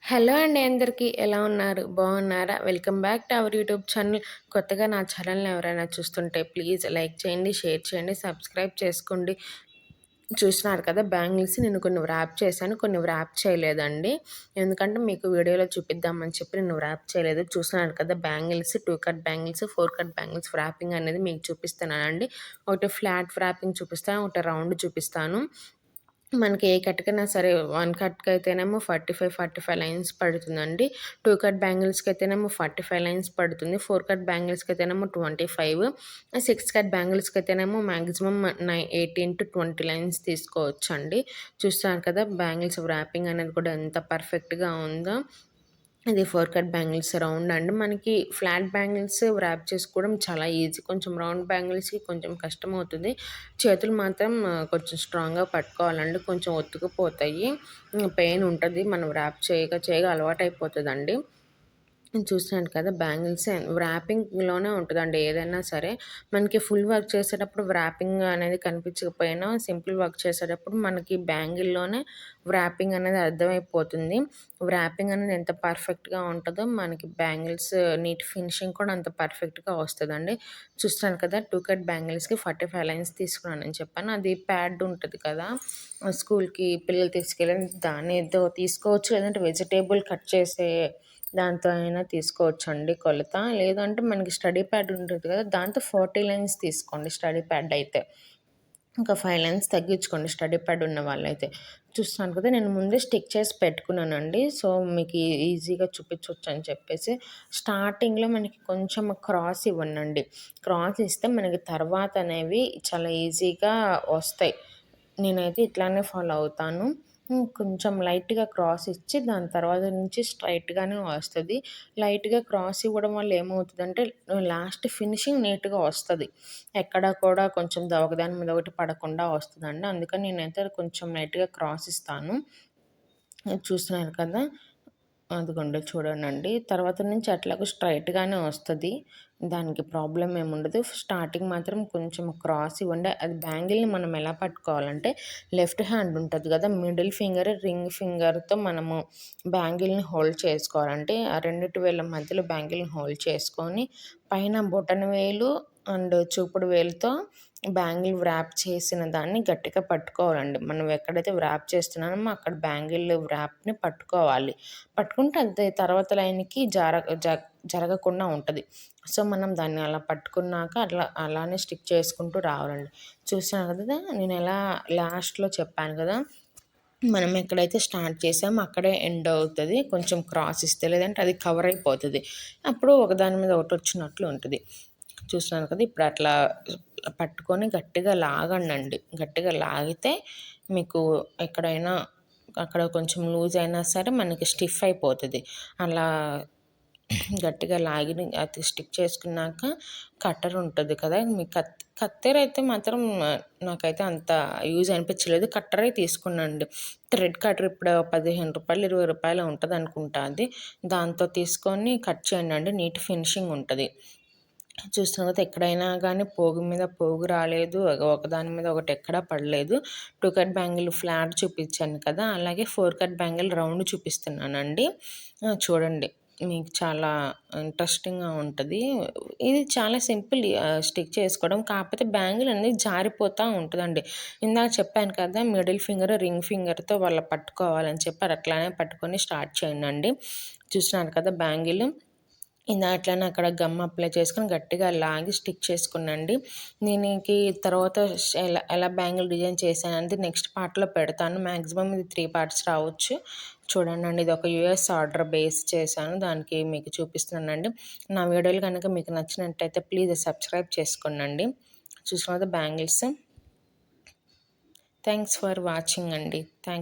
Hello అండి అందరికీ. ఎలా ఉన్నారు? బాగున్నారా? Welcome back to our YouTube channel. కొత్తగా నా ఛానల్‌ని ఎవరైనా చూస్తుంటే ప్లీజ్ లైక్ చేయండి, షేర్ చేయండి, సబ్స్క్రైబ్ చేసుకోండి. చూస్తున్నారు కదా బ్యాంగిల్స్ నేను కొన్ని వ్రాప్ చేశాను. కొన్ని వ్రాప్ చేయలేదండి. ఎందుకంటే మీకు వీడియోలో చూపిద్దామని చెప్పి నేను వ్రాప్ చేయలేదు. చూస్తున్నారు కదా bangles 2 cut bangles, 4 cut bangles wrapping అనేది మీకు చూపిస్తున్నానండి. ఒకటి ఫ్లాట్ వ్రాపింగ్ చూపిస్తాను. ఒకటి రౌండ్ చూపిస్తాను. మనకి ఏ కట్‌కైనా సరే 1 కట్‌కయితేనేమో 45 లైన్స్ పడుతుందండి. 2 కట్ బ్యాంగిల్స్‌కయితేనేమో 45 లైన్స్ పడుతుంది. 4 కట్ బ్యాంగిల్స్‌కయితేనేమో 25, 6 కట్ బ్యాంగిల్స్‌కయితేనేమో మాక్సిమం 18-20 లైన్స్ తీసుకోవచ్చండి. చూస్తున్నారు కదా బ్యాంగిల్స్ వ్రాపింగ్ అనేది కూడా ఎంత పర్ఫెక్ట్‌గా ఉందో. ఇది 4 కట్ బ్యాంగిల్స్ రౌండ్ అండి. మనకి ఫ్లాట్ బ్యాంగిల్స్ వ్రాప్ చేసుకోవడం చాలా ఈజీ. కొంచెం రౌండ్ బ్యాంగిల్స్‌కి కొంచెం కష్టమవుతుంది. చేతులు మాత్రం కొంచెం స్ట్రాంగ్‌గా పట్టుకోవాలండి. కొంచెం ఒత్తుకుపోతాయి. పెయిన్ ఉంటది. మనం వ్రాప్ చేయగా చేయగా అలవాటయిపోతదండి. చూస్తున్నాను కదా బ్యాంగిల్స్ వ్రాపింగ్‌లోనే ఉంటదండి ఏదైనా సరే. మనకి ఫుల్ వర్క్ చేసేటప్పుడు వ్రాపింగ్ అనేది కనిపించకపోయినా, సింపుల్ వర్క్ చేసేటప్పుడు మనకి బ్యాంగిల్‌లోనే వ్రాపింగ్ అనేది అర్థమైపోతుంది. వ్రాపింగ్ అనేది ఎంత పర్ఫెక్ట్‌గా ఉంటదో, మనకి బ్యాంగిల్స్ నీట్ ఫినిషింగ్ కూడా అంత పర్ఫెక్ట్‌గా వస్తదండి. చూస్తున్నాను కదా 2 కట్ బ్యాంగిల్స్‌కి 45 లైన్స్ తీసుకున్నానని చెప్పాను. అది ప్యాడ్ ఉంటది కదా! స్కూల్‌కి పిల్లలు తీసుకెళ్ళి దాన్నేదో తీసుకోవచ్చు. లేదంటే వెజిటబుల్ కట్ చేసే దాంతో అయినా తీసుకోవచ్చండి కొలత. లేదంటే మనకి స్టడీ ప్యాడ్ ఉంటది కదా! దాంతో 40 లైన్స్ తీసుకోండి స్టడీ ప్యాడ్ అయితే. ఇంకా 5 లైన్స్ తగ్గించుకోండి స్టడీ ప్యాడ్ ఉన్న వాళ్ళైతే. చూస్తున్నాను కదా! నేను ముందే స్టిక్ చేసి పెట్టుకున్నానండి. సో, మీకు ఈజీగా చూపించొచ్చని చెప్పేసి. స్టార్టింగ్‌లో మనకి కొంచెం క్రాస్ ఇవ్వండండి. క్రాస్ ఇస్తే మనకి తర్వాత అనేవి చాలా ఈజీగా వస్తాయి. నేనైతే ఇట్లానే ఫాలో అవుతాను. కొంచెం లైట్‌గా క్రాస్ ఇచ్చి దాని తర్వాత నుంచి స్ట్రెయిట్‌గానే వస్తది. లైట్‌గా క్రాస్ ఇవ్వడం వల్ల ఏమవుతదంటే లాస్ట్ ఫినిషింగ్ నీట్‌గా వస్తది. ఎక్కడ కూడా కొంచెం ఒకదాని మీద ఒకటి పడకుండా వస్తదండి. అందుకని నేనైతే కొంచెం లైట్‌గా క్రాస్ ఇస్తాను. చూస్తున్నారు కదా! అదిగోండి చూడండండి. తర్వాత నుంచి అట్లాగా స్ట్రెయిట్‌గానే వస్తది. దానికి ప్రాబ్లమ్ ఏముండదు. స్టార్టింగ్ మాత్రం కొంచెం క్రాస్ ఇవ్వండి. అది బ్యాంగిల్‌ని మనం ఎలా పట్టుకోవాలంటే లెఫ్ట్ హ్యాండ్ ఉంటది గదా! మిడిల్ ఫింగర్, రింగ్ ఫింగర్‌తో మనము బ్యాంగిల్‌ని హోల్డ్ చేసుకోవాలంటే ఆ రెండిటి వేళ్ళ మధ్యలో బ్యాంగిల్‌ని హోల్డ్ చేసుకొని పైన బొటన వేలు అండ్ చూపుడు వేలుతో బ్యాంగిల్ వ్రాప్ చేసిన దాన్ని గట్టిగా పట్టుకోవాలండి. మనం ఎక్కడైతే వ్రాప్ చేస్తున్నామో అక్కడ బ్యాంగిల్ వ్రాప్‌ని పట్టుకోవాలి. పట్టుకుంటే అది తర్వాత లైన్‌కి జరగకుండా ఉంటది. సో, మనం దాన్ని అలా పట్టుకున్నాక అలానే స్టిక్ చేసుకుంటూ రావాలండి. చూసారు కదా! నేనెలా లాస్ట్‌లో చెప్పాను కదా! మనం ఎక్కడైతే స్టార్ట్ చేసామో అక్కడే ఎండ్ అవుతది. కొంచెం క్రాస్ ఇస్తే లేదంటే అది కవర్ అయిపోతది. అప్పుడు ఒకదాని మీద ఒకటొచ్చినట్లు ఉంటది. చూస్తున్నారు కదా! ఇప్పుడు అట్లా పట్టుకొని గట్టిగా లాగండండి. గట్టిగా లాగితే మీకు ఎక్కడైనా అక్కడ కొంచెం లూజ్ అయినా సరే మనకి స్టిఫ్ అయిపోతది. అలా గట్టిగా లాగి అది స్టిక్ చేసుకున్నాక కట్టర్ ఉంటది కదా! మీ కత్తెరైతే మాత్రం నాకైతే అంత యూజ్ అనిపించలేదు. కట్టరే తీసుకున్నానండి. థ్రెడ్ కట్టర్ ఇప్పుడు రూ. 15, రూ. 20 ఉంటదనుకుంటా అది. దాంతో తీసుకొని కట్ చేయండండి. నీట్ ఫినిషింగ్ ఉంటది. చూస్తున్నారు కదా! ఎక్కడైనా గానీ పోగు మీద పోగు రాలేదు. ఒకదాని మీద ఒకటి ఎక్కడా పడలేదు. 2 కట్ బ్యాంగిల్ ఫ్లాట్ చూపించాను కదా! అలాగే 4 కట్ బ్యాంగిల్ రౌండ్ చూపిస్తున్నానండి. చూడండి. మీకు చాలా ఇంట్రెస్టింగ్‌గా ఉంటది. ఇది చాలా సింపుల్ స్టిక్ చేసుకోవడం. కాకపోతే బ్యాంగిల్ అనేది జారిపోతా ఉంటదండి. ఇందాక చెప్పాను కదా! మిడిల్ ఫింగర్, రింగ్ ఫింగర్‌తో పట్టుకోవాలని చెప్పి అట్లానే పట్టుకొని స్టార్ట్ చేయండండి. చూస్తున్నారు కదా బ్యాంగిల్. అట్లనే అక్కడ గమ్ అప్లై చేసుకొని గట్టిగా లాగి స్టిక్ చేసుకున్నానండి. దీనికి తర్వాత ఎలా ఎలా బ్యాంగిల్ డిజైన్ చేశాననేది నెక్స్ట్ పార్ట్‌లో పెడతాను. మాక్సిమం ఇది 3 పార్ట్స్ రావచ్చు. చూడండండి ఇది ఒక యూఎస్ ఆర్డర్ బేస్ చేశాను. దానికి మీకు చూపిస్తున్నానండి. నా వీడియోలు గనుక మీకు నచ్చినట్టయితే ప్లీజ్ సబ్స్క్రైబ్ చేసుకోండండి. చూసారు కదా బ్యాంగిల్స్. థాంక్స్ ఫర్ వాచింగ్ అండి. థాంక్